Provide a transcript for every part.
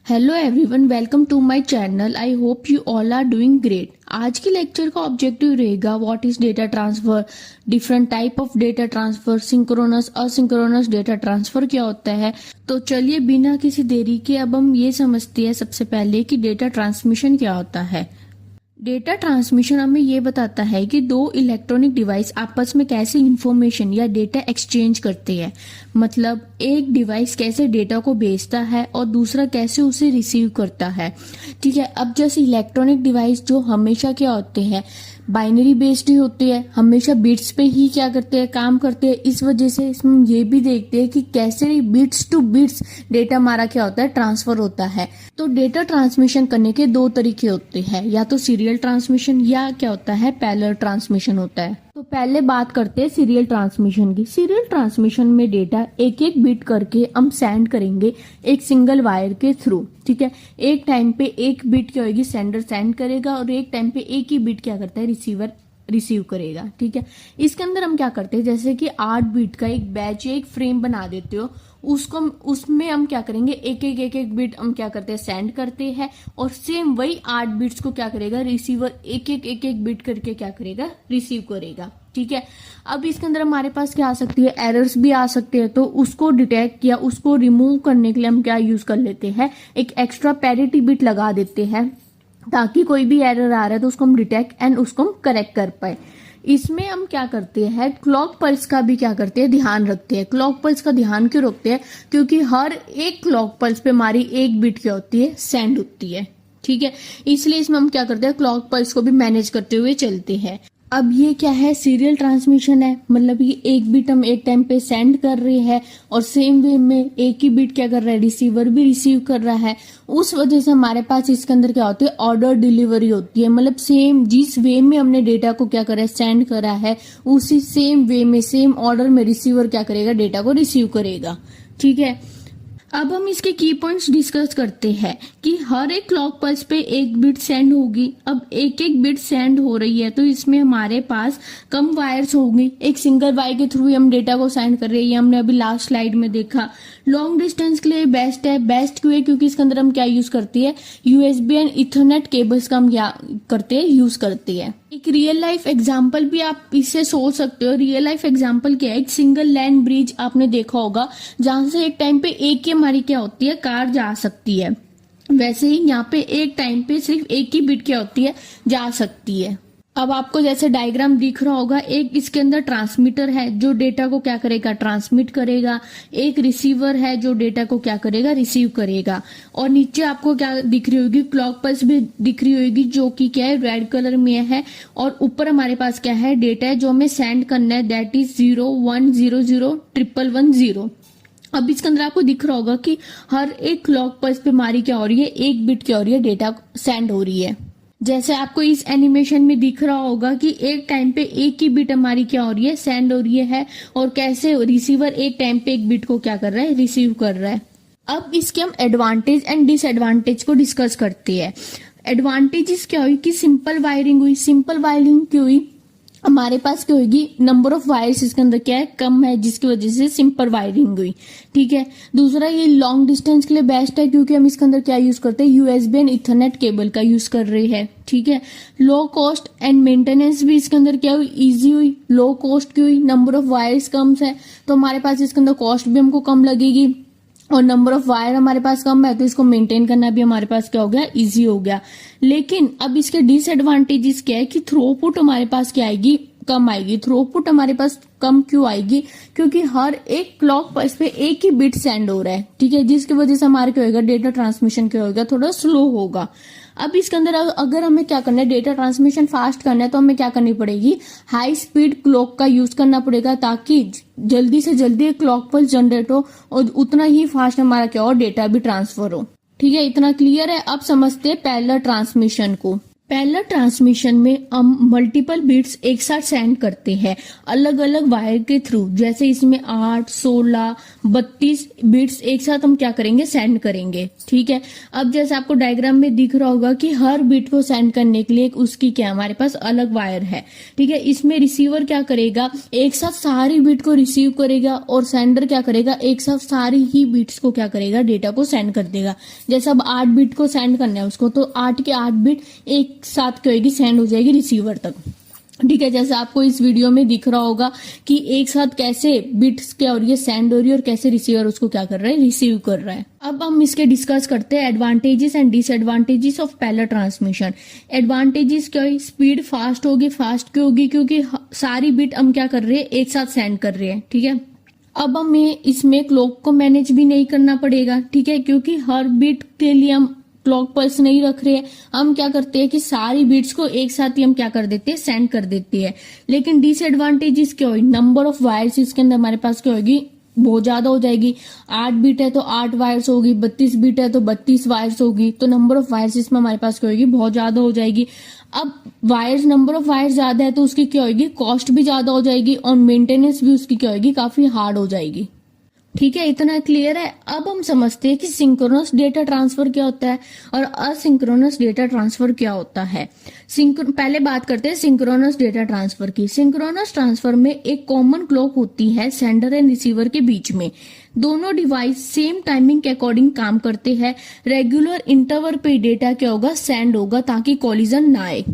Hello everyone, welcome to my channel. I hope you all are doing great. आज के lecture का objective रहेगा what is data transfer, different type of data transfer, synchronous asynchronous data transfer क्या होता है। तो चलिए बिना किसी देरी के अब हम ये समझते हैं सबसे पहले कि डेटा ट्रांसमिशन क्या होता है। डेटा ट्रांसमिशन हमें ये बताता है कि दो इलेक्ट्रॉनिक डिवाइस आपस में कैसे इंफॉर्मेशन या डेटा एक्सचेंज करते हैं। मतलब एक डिवाइस कैसे डेटा को भेजता है और दूसरा कैसे उसे रिसीव करता है। ठीक है, अब जैसे इलेक्ट्रॉनिक डिवाइस जो हमेशा क्या होते हैं, बाइनरी बेस्ड ही होते हैं, हमेशा बिट्स पे ही क्या करते हैं, काम करते हैं। इस वजह से इसमें हम ये भी देखते हैं कि कैसे बिट्स टू बिट्स डेटा हमारा क्या होता है, ट्रांसफर होता है। तो डेटा ट्रांसमिशन करने के दो तरीके होते हैं, या तो सीरियल ट्रांसमिशन या क्या होता है, पैरेलल ट्रांसमिशन होता है। तो पहले बात करते हैं सीरियल ट्रांसमिशन की। सीरियल ट्रांसमिशन में डेटा एक एक बिट करके हम सेंड करेंगे एक सिंगल वायर के थ्रू। ठीक है, एक टाइम पे एक बिट क्या होगी, सेंडर सेंड करेगा और एक टाइम पे एक ही बिट क्या करता है, रिसीवर रिसीव करेगा। ठीक है, इसके अंदर हम क्या करते हैं, जैसे कि 8 बिट का एक बैच या एक फ्रेम बना देते हो, उसको उसमें हम क्या करेंगे, एक एक बिट हम क्या करते हैं, सेंड करते हैं और सेम वही 8 बिट्स को क्या करेगा, रिसीवर एक एक बिट करके क्या करेगा, रिसीव करेगा। ठीक है, अब इसके अंदर हमारे पास क्या आ सकती है, एरर्स भी आ सकते हैं। तो उसको डिटेक्ट या उसको रिमूव करने के लिए हम क्या यूज कर लेते हैं, एक एक्स्ट्रा पैरिटी बिट लगा देते हैं, ताकि कोई भी एरर आ रहा है तो उसको हम डिटेक्ट एंड उसको हम करेक्ट कर पाए। इसमें हम क्या करते हैं, क्लॉक पल्स का भी क्या करते हैं, ध्यान रखते हैं। क्लॉक पल्स का ध्यान क्यों रखते हैं, क्योंकि हर एक क्लॉक पल्स पे हमारी एक बिट क्या होती है, सेंड होती है। ठीक है, इसलिए इसमें हम क्या करते हैं, क्लॉक पल्स को भी मैनेज करते हुए चलते हैं। अब ये क्या है, सीरियल ट्रांसमिशन है, मतलब ये एक बिट हम एक टाइम पे सेंड कर रहे हैं और सेम वे में एक ही बिट क्या कर रहा है, रिसीवर भी रिसीव कर रहा है। उस वजह से हमारे पास इसके अंदर क्या होती है, ऑर्डर डिलीवरी होती है। मतलब सेम जिस वे में हमने डेटा को क्या करा है, सेंड करा है, उसी सेम वे में सेम ऑर्डर में रिसीवर क्या करेगा, डेटा को रिसीव करेगा। ठीक है, अब हम इसके की पॉइंट्स डिस्कस करते हैं कि हर एक क्लॉक पल्स पे एक बिट सेंड होगी। अब एक एक बिट सेंड हो रही है तो इसमें हमारे पास कम वायर्स होंगी, एक सिंगल वायर के थ्रू हम डेटा को सेंड कर रहे हैं। ये हमने अभी लास्ट स्लाइड में देखा। लॉन्ग डिस्टेंस के लिए बेस्ट है। बेस्ट क्यों है, क्योंकि इसके अंदर हम क्या यूज करती है, यूएसबी एंड इथरनेट केबल्स का हम क्या करते हैं, यूज करते हैं। एक रियल लाइफ एग्जांपल भी आप इससे सोच सकते हो। रियल लाइफ एग्जांपल क्या है, एक सिंगल लैंड ब्रिज आपने देखा होगा, जहां से एक टाइम पे एक ही हमारी क्या होती है, कार जा सकती है। वैसे ही यहाँ पे एक टाइम पे सिर्फ एक ही बिट क्या होती है, जा सकती है। अब आपको जैसे डायग्राम दिख रहा होगा, एक इसके अंदर ट्रांसमीटर है जो डेटा को क्या करेगा, ट्रांसमिट करेगा। एक रिसीवर है जो डेटा को क्या करेगा, रिसीव करेगा। और नीचे आपको क्या दिख रही होगी, क्लॉक पल्स भी दिख रही होगी, जो कि क्या है, रेड कलर में है। और ऊपर हमारे पास क्या है, डेटा है जो हमें सेंड करना है, दैट इज 01001110। अब इसके अंदर आपको दिख रहा होगा कि हर एक क्लॉक पल्स पे हमारी क्या हो रही है, एक बिट क्या हो रही है, डेटा सेंड हो रही है। जैसे आपको इस एनिमेशन में दिख रहा होगा कि एक टाइम पे एक ही बिट हमारी क्या हो रही है, सेंड हो रही है, और कैसे रिसीवर एक टाइम पे एक बिट को क्या कर रहा है, रिसीव कर रहा है। अब इसके हम एडवांटेज एंड डिसएडवांटेज को डिस्कस करते हैं। एडवांटेजेस क्या हुई कि सिंपल वायरिंग हुई। सिंपल वायरिंग क्यों हुई, हमारे पास क्या होगी, नंबर ऑफ वायर्स इसके अंदर क्या है, कम है, जिसकी वजह से सिंपल वायरिंग हुई। ठीक है, दूसरा ये लॉन्ग डिस्टेंस के लिए बेस्ट है, क्योंकि हम इसके अंदर क्या यूज करते हैं, यूएसबी एंड इथरनेट केबल का यूज कर रहे हैं। ठीक है, लो कॉस्ट एंड मेंटेनेंस भी इसके अंदर क्या हुई, इजी हुई। लो कॉस्ट की हुई, नंबर ऑफ वायर्स कम है तो हमारे पास इसके अंदर कॉस्ट भी हमको कम लगेगी, और नंबर ऑफ वायर हमारे पास कम है तो इसको मेंटेन करना भी हमारे पास क्या हो गया, इजी हो गया। लेकिन अब इसके डिसएडवांटेजेस क्या है कि थ्रूपुट हमारे पास क्या आएगी, कम आएगी। थ्रूपुट हमारे पास कम क्यों आएगी, क्योंकि हर एक क्लॉक पल्स पे एक ही बिट सेंड हो रहा है। ठीक है, जिसकी वजह से हमारे क्या होगा, डेटा ट्रांसमिशन क्या होगा, थोड़ा स्लो होगा। अब इसके अंदर अगर हमें क्या करना है, डेटा ट्रांसमिशन फास्ट करना है, तो हमें क्या करनी पड़ेगी, हाई स्पीड क्लॉक का यूज करना पड़ेगा, ताकि जल्दी से जल्दी क्लॉक पल्स जनरेट हो और उतना ही फास्ट हमारा क्या हो, डेटा भी ट्रांसफर हो। ठीक है, इतना क्लियर है। अब समझते हैं पैरेलल ट्रांसमिशन को। पैरेलल ट्रांसमिशन में हम मल्टीपल बिट्स एक साथ सेंड करते हैं अलग अलग वायर के थ्रू। जैसे इसमें 8, 16, 32 बिट्स एक साथ हम क्या करेंगे, सेंड करेंगे। ठीक है, अब जैसे आपको डायग्राम में दिख रहा होगा कि हर बिट को सेंड करने के लिए उसकी क्या हमारे पास अलग वायर है। ठीक है, इसमें रिसीवर क्या करेगा, एक साथ सारी बिट को रिसीव करेगा और सेंडर क्या करेगा, एक साथ सारी ही बिट्स को क्या करेगा, डेटा को सेंड कर देगा। जैसे अब 8 बिट को सेंड करना है उसको, तो 8 के 8 बिट एक साथ क्या होगी, सेंड हो जाएगी रिसीवर तक। ठीक है, जैसे आपको इस वीडियो में दिख रहा होगा कि एक साथ कैसे बिट्स क्या हो रही है, सेंड हो रही है और कैसे रिसीवर उसको क्या कर रहा है, रिसीव कर रहा है। अब हम इसके डिस्कस करते हैं advantages and disadvantages of parallel transmission. Advantages क्या है, स्पीड फास्ट होगी। फास्ट क्यों होगी, क्योंकि सारी बिट हम क्या कर रहे हैं, एक साथ सेंड कर रहे हैं। ठीक है, अब हमें इसमें क्लॉक को मैनेज भी नहीं करना पड़ेगा। ठीक है, क्योंकि हर बिट के लिए हम क्लॉक पल्स नहीं रख रहे हैं, हम क्या करते हैं कि सारी बिट्स को एक साथ ही हम क्या कर देते हैं, सेंड कर देते हैं। लेकिन डिसएडवांटेजेस क्या होगी, नंबर ऑफ वायर्स इसके अंदर हमारे पास क्या होगी, बहुत ज्यादा हो जाएगी। 8 बिट है तो 8 वायर्स होगी, 32 बिट है तो 32 वायर्स होगी, तो नंबर ऑफ वायर्स इसमें हमारे पास क्या होगी, बहुत ज्यादा हो जाएगी। अब वायर्स, नंबर ऑफ वायर्स ज्यादा है तो उसकी क्या होगी, कॉस्ट भी ज्यादा हो जाएगी और मेंटेनेंस भी उसकी क्या होगी, काफी हार्ड हो जाएगी। ठीक है, इतना क्लियर है। अब हम समझते हैं कि सिंक्रोनस डेटा ट्रांसफर क्या होता है और असिंक्रोनस डेटा ट्रांसफर क्या होता है। पहले बात करते हैं सिंक्रोनस डेटा ट्रांसफर की। सिंक्रोनस ट्रांसफर में एक कॉमन क्लॉक होती है सेंडर एंड रिसीवर के बीच में। दोनों डिवाइस सेम टाइमिंग के अकॉर्डिंग काम करते हैं। रेगुलर इंटरवल पे डेटा क्या होगा, सेंड होगा ताकि कॉलिजन ना आए।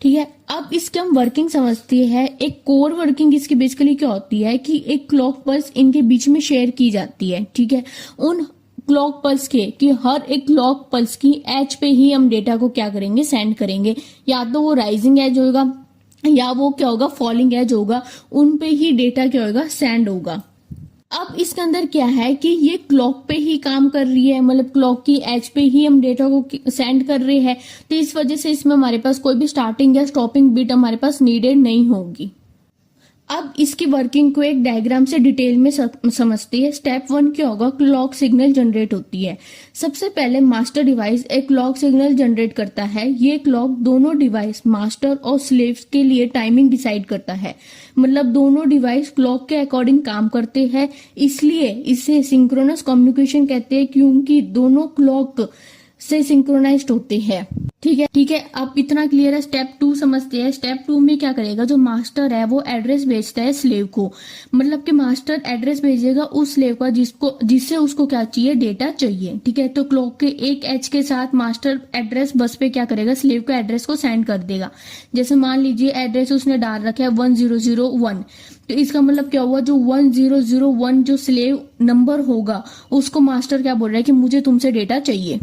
ठीक है, अब इसकी हम वर्किंग समझते हैं। एक कोर वर्किंग इसकी बेसिकली क्या होती है कि एक क्लॉक पल्स इनके बीच में शेयर की जाती है। ठीक है, उन क्लॉक पल्स के कि हर एक क्लॉक पल्स की एज पे ही हम डेटा को क्या करेंगे, सेंड करेंगे। या तो वो राइजिंग एज होगा या वो क्या होगा, फॉलिंग एज होगा, उन पे ही डेटा क्या होगा, सेंड होगा। अब इसके अंदर क्या है कि ये क्लॉक पे ही काम कर रही है, मतलब क्लॉक की एज पे ही हम डेटा को सेंड कर रहे हैं, तो इस वजह से इसमें हमारे पास कोई भी स्टार्टिंग या स्टॉपिंग बिट हमारे पास नीडेड नहीं होगी। अब इसकी वर्किंग को एक डायग्राम से डिटेल में समझते हैं। स्टेप 1 क्या होगा, क्लॉक सिग्नल जनरेट होती है। सबसे पहले मास्टर डिवाइस एक क्लॉक सिग्नल जनरेट करता है। ये क्लॉक दोनों डिवाइस मास्टर और स्लेव्स के लिए टाइमिंग डिसाइड करता है, मतलब दोनों डिवाइस क्लॉक के अकॉर्डिंग काम करते हैं, इसलिए इसे सिंक्रोनस कम्युनिकेशन कहते हैं, क्योंकि दोनों क्लॉक से सिंक्रोनाइज्ड होते हैं। ठीक है, अब इतना क्लियर है। स्टेप 2 समझते हैं। स्टेप 2 में क्या करेगा, जो मास्टर है वो एड्रेस भेजता है स्लेव को, मतलब कि मास्टर एड्रेस भेजेगा उस स्लेव का जिससे उसको क्या चाहिए, डेटा चाहिए। ठीक है, तो क्लॉक के एक एज के साथ मास्टर एड्रेस बस पे क्या करेगा, स्लेव को एड्रेस को सेंड कर देगा। जैसे मान लीजिए एड्रेस उसने डाल रखा है 1001, तो इसका मतलब क्या हुआ, जो 1001 जो स्लेव नंबर होगा उसको मास्टर क्या बोल रहा है कि मुझे तुमसे डेटा चाहिए।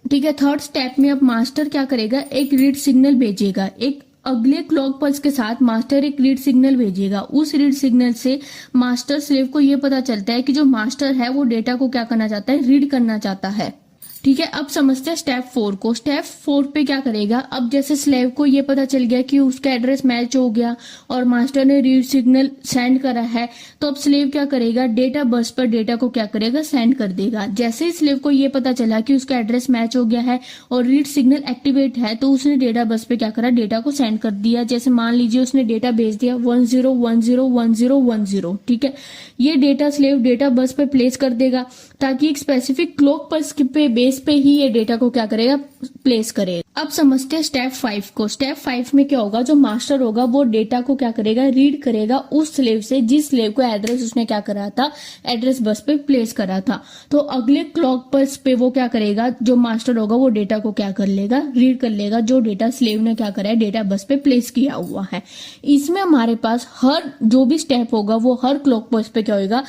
ठीक है, थर्ड स्टेप में अब मास्टर क्या करेगा, एक रीड सिग्नल भेजेगा। एक अगले क्लॉक पल्स के साथ मास्टर एक रीड सिग्नल भेजेगा। उस रीड सिग्नल से मास्टर स्लेव को यह पता चलता है कि जो मास्टर है वो डेटा को क्या करना चाहता है, रीड करना चाहता है। ठीक है, अब समझते हैं स्टेप 4 को। स्टेप 4 पे क्या करेगा, अब जैसे स्लेव को ये पता चल गया कि उसका एड्रेस मैच हो गया और मास्टर ने रीड सिग्नल सेंड करा है, तो अब स्लेव क्या करेगा, डेटा बस पर डेटा को क्या करेगा, सेंड कर देगा। जैसे ही स्लेव को ये पता चला कि उसका एड्रेस मैच हो गया है और रीड सिग्नल एक्टिवेट है, तो उसने डेटा बस पे क्या करा, डेटा को सेंड कर दिया। जैसे मान लीजिए उसने डेटा भेज दिया 10101010। ठीक है, ये डेटा स्लेव डेटा बस पे प्लेस कर देगा ताकि एक स्पेसिफिक क्लॉक पल्स पे बेस पे ही ये डेटा को क्या करेगा, प्लेस करेगा। अब समझते हैं स्टेप 5 को। स्टेप 5 में क्या होगा, जो मास्टर होगा वो डेटा को क्या करेगा, रीड करेगा उस स्लेव से जिस स्लेव को एड्रेस उसने क्या करा था, एड्रेस बस पे प्लेस करा था। तो अगले क्लॉक पल्स पे वो क्या करेगा, जो मास्टर होगा वो डेटा को क्या कर लेगा, रीड कर लेगा, जो डेटा स्लेव ने क्या करा है, डेटा बस पे प्लेस किया हुआ है। इसमें हमारे पास हर जो भी स्टेप होगा वो हर क्लॉक पल्स पे क्या होगा,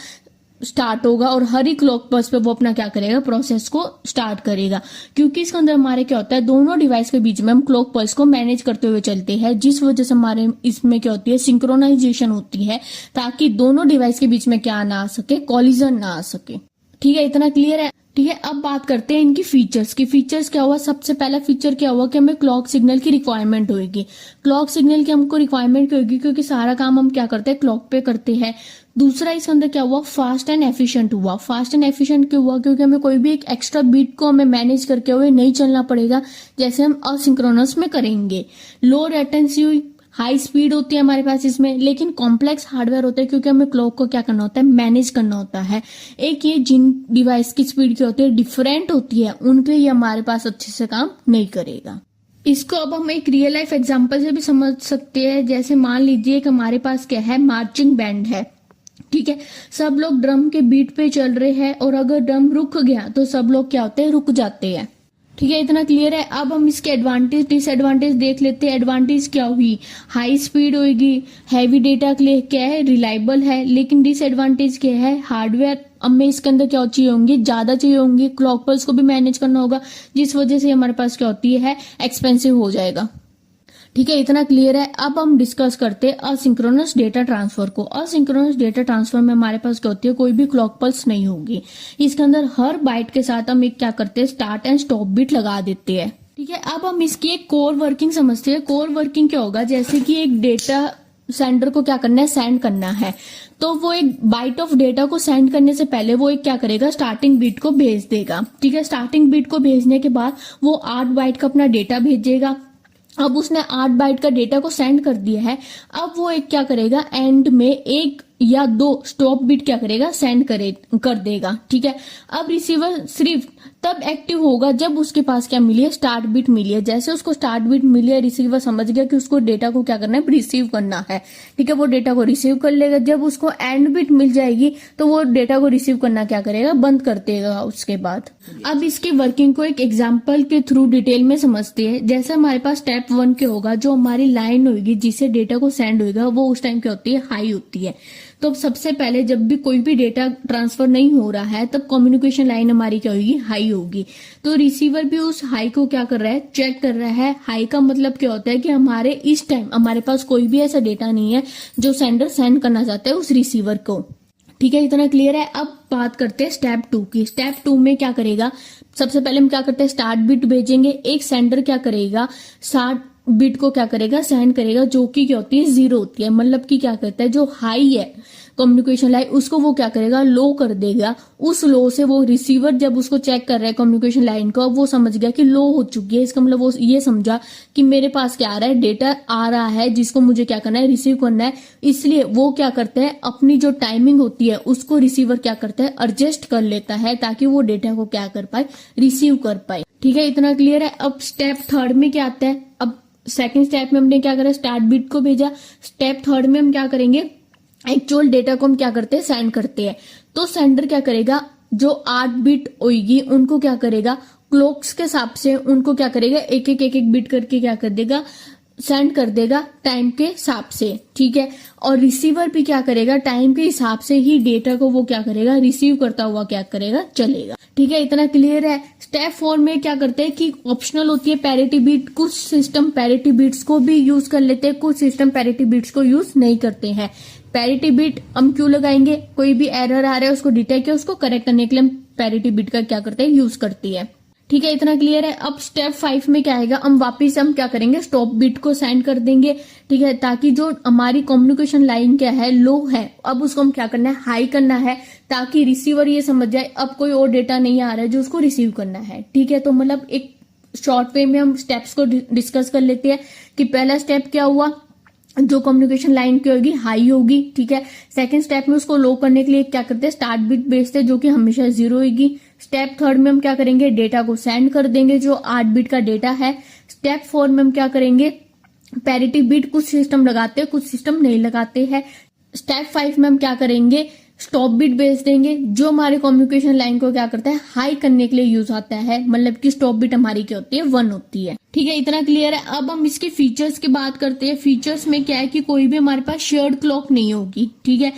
स्टार्ट होगा और हर ही क्लॉक पल्स पे वो अपना क्या करेगा, प्रोसेस को स्टार्ट करेगा। क्योंकि इसके अंदर हमारे क्या होता है, दोनों डिवाइस के बीच में हम क्लॉक पल्स को मैनेज करते हुए चलते हैं, जिस वजह से हमारे इसमें क्या होती है, सिंक्रोनाइजेशन होती है, ताकि दोनों डिवाइस के बीच में क्या ना आ सके, कॉलिजन ना आ सके। ठीक है, इतना क्लियर है। ठीक है, अब बात करते हैं इनकी फीचर्स की। फीचर्स क्या हुआ, सबसे पहला फीचर क्या हुआ कि हमें क्लॉक सिग्नल की रिक्वायरमेंट होगी। क्लॉक सिग्नल की हमको रिक्वायरमेंट होगी क्योंकि सारा काम हम क्या करते हैं, क्लॉक पे करते हैं। दूसरा इसके अंदर क्या हुआ, फास्ट एंड एफिशिएंट हुआ। फास्ट एंड एफिशिएंट क्यों हुआ, क्योंकि हमें कोई भी एक एक्स्ट्रा बीट को हमें मैनेज करके हुए नहीं चलना पड़ेगा जैसे हम असिंक्रोनस में करेंगे। लो लेटेंसी, हाई स्पीड होती है हमारे पास इसमें, लेकिन कॉम्प्लेक्स हार्डवेयर होता है क्योंकि हमें क्लॉक को क्या करना होता है, मैनेज करना होता है। एक ये जिन डिवाइस की स्पीड क्या होती है, डिफरेंट होती है, उनके ये हमारे पास अच्छे से काम नहीं करेगा। इसको अब हम एक रियल लाइफ एग्जांपल से भी समझ सकते हैं। जैसे मान लीजिए कि हमारे पास क्या है, मार्चिंग बैंड है, ठीक है। सब लोग ड्रम के बीट पे चल रहे हैं और अगर ड्रम रुक गया तो सब लोग क्या होते हैं, रुक जाते हैं। ठीक है, इतना क्लियर है। अब हम इसके एडवांटेज डिसएडवांटेज देख लेते हैं। एडवांटेज क्या हुई, हाई स्पीड होगी, हैवी डेटा के लिए क्या है, रिलायबल है। लेकिन डिसएडवांटेज क्या है, हार्डवेयर हमें इसके अंदर क्या चाहिए होंगे, ज्यादा चाहिए होंगे, क्लॉक पल्स को भी मैनेज करना होगा, जिस वजह से हमारे पास क्या होती है, एक्सपेंसिव हो जाएगा। ठीक है, इतना क्लियर है। अब हम डिस्कस करते हैं असिंक्रोनस डेटा ट्रांसफर को। असिंक्रोनस डेटा ट्रांसफर में हमारे पास क्या होती है, कोई भी क्लॉक पल्स नहीं होगी। इसके अंदर हर बाइट के साथ हम एक क्या करते हैं, स्टार्ट एंड स्टॉप बिट लगा देते हैं। ठीक है, अब हम इसकी एक कोर वर्किंग समझते हैं। कोर वर्किंग क्या होगा, जैसे कि एक डेटा सेंडर को क्या करना है, सेंड करना है, तो वो एक बाइट ऑफ डेटा को सेंड करने से पहले वो एक क्या करेगा, स्टार्टिंग बिट को भेज देगा। ठीक है, स्टार्टिंग बिट को भेजने के बाद वो 8 बाइट का अपना डेटा भेजेगा। अब उसने 8 बाइट का डेटा को सेंड कर दिया है। अब वो एक क्या करेगा, एंड में 1 या 2 स्टॉप बिट क्या करेगा, सेंड कर देगा। ठीक है, अब रिसीवर सिर्फ तब एक्टिव होगा जब उसके पास क्या मिली है, स्टार्ट बिट मिली है। जैसे उसको स्टार्ट बिट मिली है, रिसीवर समझ गया कि उसको डेटा को क्या करना है, रिसीव करना है। ठीक है, वो डेटा को रिसीव कर लेगा। जब उसको एंड बिट मिल जाएगी तो वो डेटा को रिसीव करना क्या करेगा, बंद कर देगा उसके बाद। अब इसकी वर्किंग को एक एग्जाम्पल के थ्रू डिटेल में समझते हैं। जैसे हमारे पास स्टेप 1 के होगा, जो हमारी लाइन होगी जिससे डेटा को सेंड होगा, वो उस टाइम क्या होती है, हाई होती है। तो सबसे पहले जब भी कोई भी डेटा ट्रांसफर नहीं हो रहा है तब कम्युनिकेशन लाइन हमारी क्या होगी, हाई होगी। तो रिसीवर भी उस हाई को क्या कर रहा है, चेक कर रहा है। हाई का मतलब क्या होता है कि हमारे इस टाइम हमारे पास कोई भी ऐसा डेटा नहीं है जो सेंडर सेंड करना चाहता है उस रिसीवर को। ठीक है, इतना क्लियर है। अब बात करते हैं स्टेप 2 की। स्टेप 2 में क्या करेगा, सबसे पहले हम क्या करते हैं, स्टार्ट बिट भेजेंगे। एक सेंडर क्या करेगा, स्टार्ट बिट को क्या करेगा, सेंड करेगा, जो कि क्या होती है, 0 होती है। मतलब कि क्या करता है, जो हाई है कम्युनिकेशन लाइन उसको वो क्या करेगा, लो कर देगा। उस लो से वो रिसीवर जब उसको चेक कर रहा है कम्युनिकेशन लाइन को, वो समझ गया कि लो हो चुकी है। इसका मतलब वो ये समझा कि मेरे पास क्या आ रहा है, डेटा आ रहा है जिसको मुझे क्या करना है, रिसीव करना है। इसलिए वो क्या करता है, अपनी जो टाइमिंग होती है उसको रिसीवर क्या करता है, एडजस्ट कर लेता है ताकि वो डेटा को क्या कर पाए, रिसीव कर पाए। ठीक है, इतना क्लियर है। अब स्टेप 3 में क्या आता है, अब सेकेंड स्टेप में हमने क्या करा, स्टार्ट बिट को भेजा। स्टेप 3 में हम क्या करेंगे, एक्चुअल डेटा को हम क्या करते हैं, सेंड करते हैं। तो सेंडर क्या करेगा, जो 8 बिट होगी उनको क्या करेगा, क्लॉक्स के हिसाब से उनको क्या करेगा, एक एक बिट करके क्या कर देगा, सेंड कर देगा टाइम के हिसाब से। ठीक है, और रिसीवर भी क्या करेगा, टाइम के हिसाब से ही डेटा को वो क्या करेगा, रिसीव करता हुआ क्या करेगा, चलेगा। ठीक है, इतना क्लियर है। स्टेप 4 में क्या करते हैं कि ऑप्शनल होती है पैरिटी बीट। कुछ सिस्टम पैरिटी बीट्स को भी यूज कर लेते हैं, कुछ सिस्टम पैरिटी बीट्स को यूज नहीं करते हैं। पैरिटी बिट हम क्यों लगाएंगे, कोई भी एरर आ रहा है उसको डिटेक्ट किया, उसको करेक्ट करने के लिए हम पैरिटी बिट का क्या करते हैं, यूज करती है। ठीक है, इतना क्लियर है। अब स्टेप 5 में क्या आएगा, हम वापिस हम क्या करेंगे, स्टॉप बिट को सेंड कर देंगे। ठीक है, ताकि जो हमारी कम्युनिकेशन लाइन क्या है, लो है, अब उसको हम क्या करना है, हाई करना है, ताकि रिसीवर ये समझ जाए अब कोई और डेटा नहीं आ रहा है जो उसको रिसीव करना है। ठीक है, तो मतलब एक शॉर्ट वे में हम स्टेप्स को डिस्कस कर लेते हैं कि पहला स्टेप क्या हुआ, जो कम्युनिकेशन लाइन की होगी हाई होगी। ठीक है, सेकंड स्टेप में उसको लो करने के लिए क्या करते हैं, स्टार्ट बिट भेजते हैं जो कि हमेशा 0 होगी। स्टेप 3 में हम क्या करेंगे, डेटा को सेंड कर देंगे जो 8 बिट का डेटा है। स्टेप 4 में हम क्या करेंगे, पैरिटी बिट कुछ सिस्टम लगाते हैं, कुछ सिस्टम नहीं लगाते हैं। स्टेप 5 में हम क्या करेंगे, स्टॉप बिट भेज देंगे जो हमारे कम्युनिकेशन लाइन को क्या करता है, हाई करने के लिए यूज आता है। मतलब कि स्टॉप बिट हमारी क्या होती है, 1 होती है। ठीक है, इतना क्लियर है। अब हम इसके फीचर्स की बात करते हैं। फीचर्स में क्या है कि कोई भी हमारे पास शेयर्ड क्लॉक नहीं होगी। ठीक है,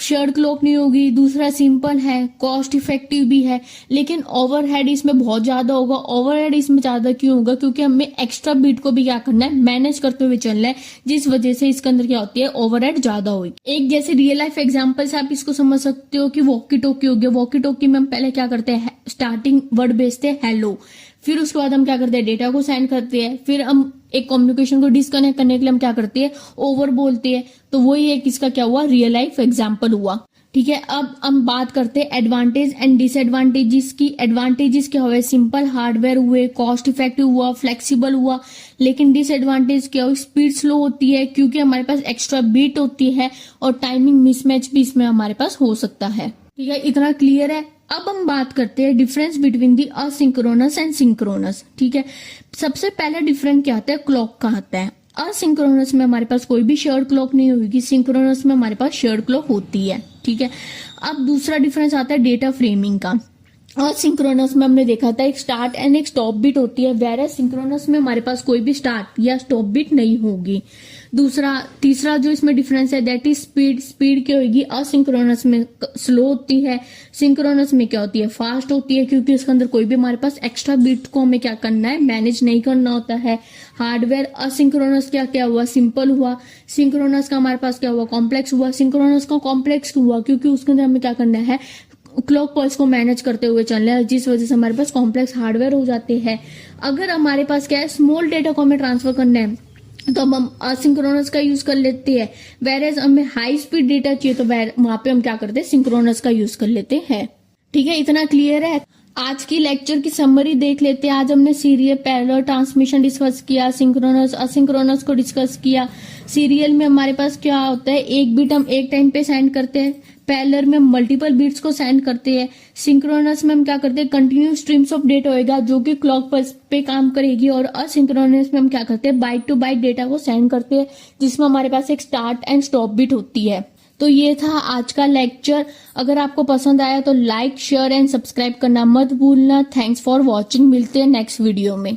शेयर्ड क्लॉक नहीं होगी। दूसरा सिंपल है, कॉस्ट इफेक्टिव भी है, लेकिन ओवरहेड इसमें बहुत ज्यादा होगा। ओवरहेड इसमें ज्यादा क्यों होगा? क्योंकि हमें एक्स्ट्रा बिट को भी क्या करना है, मैनेज करते हुए चलना है, जिस वजह से इसके अंदर क्या होती है, ओवरहेड ज्यादा होगी। एक जैसे रियल लाइफ एग्जांपल से आप इसको समझ सकते हो कि वॉकी टॉकी हो गया। वॉकी टॉकी में हम पहले क्या करते हैं, स्टार्टिंग वर्ड भेजते हैं हेलो, फिर उसके बाद हम क्या करते हैं, डेटा को सेंड करते हैं, फिर हम एक कम्युनिकेशन को डिस्कनेक्ट करने के लिए हम क्या करते हैं, ओवर बोलते हैं। तो वही एक इसका क्या हुआ, रियल लाइफ एग्जांपल हुआ। ठीक है, अब हम बात करते हैं एडवांटेज एंड डिसएडवांटेजेस की। एडवांटेजेस क्या हुए, सिंपल हार्डवेयर हुए, कॉस्ट इफेक्टिव हुआ, फ्लेक्सिबल हुआ। लेकिन डिसएडवांटेज क्या हुई, स्पीड स्लो होती है क्योंकि हमारे पास एक्स्ट्रा बीट होती है, और टाइमिंग मिसमैच भी इसमें हमारे पास हो सकता है। ठीक है, इतना क्लियर है। अब हम बात करते हैं difference between the asynchronous and synchronous. ठीक है, सबसे पहला डिफरेंस क्या आता है, क्लॉक का आता है। असिंक्रोनस में हमारे पास कोई भी शेयर्ड क्लॉक नहीं होगी, सिंक्रोनस में हमारे पास शेयर्ड क्लॉक होती है। ठीक है, अब दूसरा डिफरेंस आता है डेटा फ्रेमिंग का। और सिंक्रोनस में हमने देखा था एक स्टार्ट एंड एक स्टॉप बीट होती है, वेरएज सिंक्रोनस में हमारे पास कोई भी स्टार्ट या स्टॉप बीट नहीं होगी। तीसरा जो इसमें डिफरेंस है दैट इज स्पीड। स्पीड क्या होगी, असिंक्रोनस में स्लो होती है, सिंक्रोनस में क्या होती है, फास्ट होती है, क्योंकि इसके अंदर कोई भी हमारे पास एक्स्ट्रा बीट को हमें क्या करना है, मैनेज नहीं करना होता है। हार्डवेयर असिंक्रोनस क्या हुआ, सिंपल हुआ। सिंक्रोनस का हमारे पास क्या हुआ, कॉम्प्लेक्स हुआ। सिंक्रोनस का कॉम्प्लेक्स हुआ क्योंकि उसके अंदर हमें क्या करना है, क्लॉक पल्स को मैनेज करते हुए चलना है, जिस वजह से हमारे पास कॉम्प्लेक्स हार्डवेयर हो जाते हैं। अगर हमारे पास क्या है, स्मॉल डेटा को हमें ट्रांसफर करना है तो अब हम असिंक्रोनस का यूज कर लेते हैं, वेरेज हमें हाई स्पीड डेटा चाहिए तो वहां पे हम क्या करते हैं, सिंक्रोनस का यूज कर लेते हैं। ठीक है, इतना क्लियर है। आज की लेक्चर की समरी देख लेते हैं। आज हमने सीरियल पैरेलल ट्रांसमिशन डिस्कस किया, सिंक्रोनस असिंक्रोनस को डिस्कस किया। सीरियल में हमारे पास क्या होता है, एक बीट हम एक टाइम पे सेंड करते हैं, पैरेलल में हम मल्टीपल बीट्स को सेंड करते हैं, सिंक्रोनस में हम क्या करते हैं, कंटिन्यू स्ट्रीम्स ऑफ डेटा होएगा जो कि क्लॉक पल्स पे काम करेगी, और असिंक्रोनस में हम क्या करते हैं, बाइट टू बाइट डेटा को सेंड करते हैं, जिसमें हमारे पास एक स्टार्ट एंड स्टॉप बीट होती है। तो ये था आज का लेक्चर। अगर आपको पसंद आया तो लाइक, शेयर एंड सब्सक्राइब करना मत भूलना। Thanks for watching. मिलते हैं नेक्स्ट वीडियो में।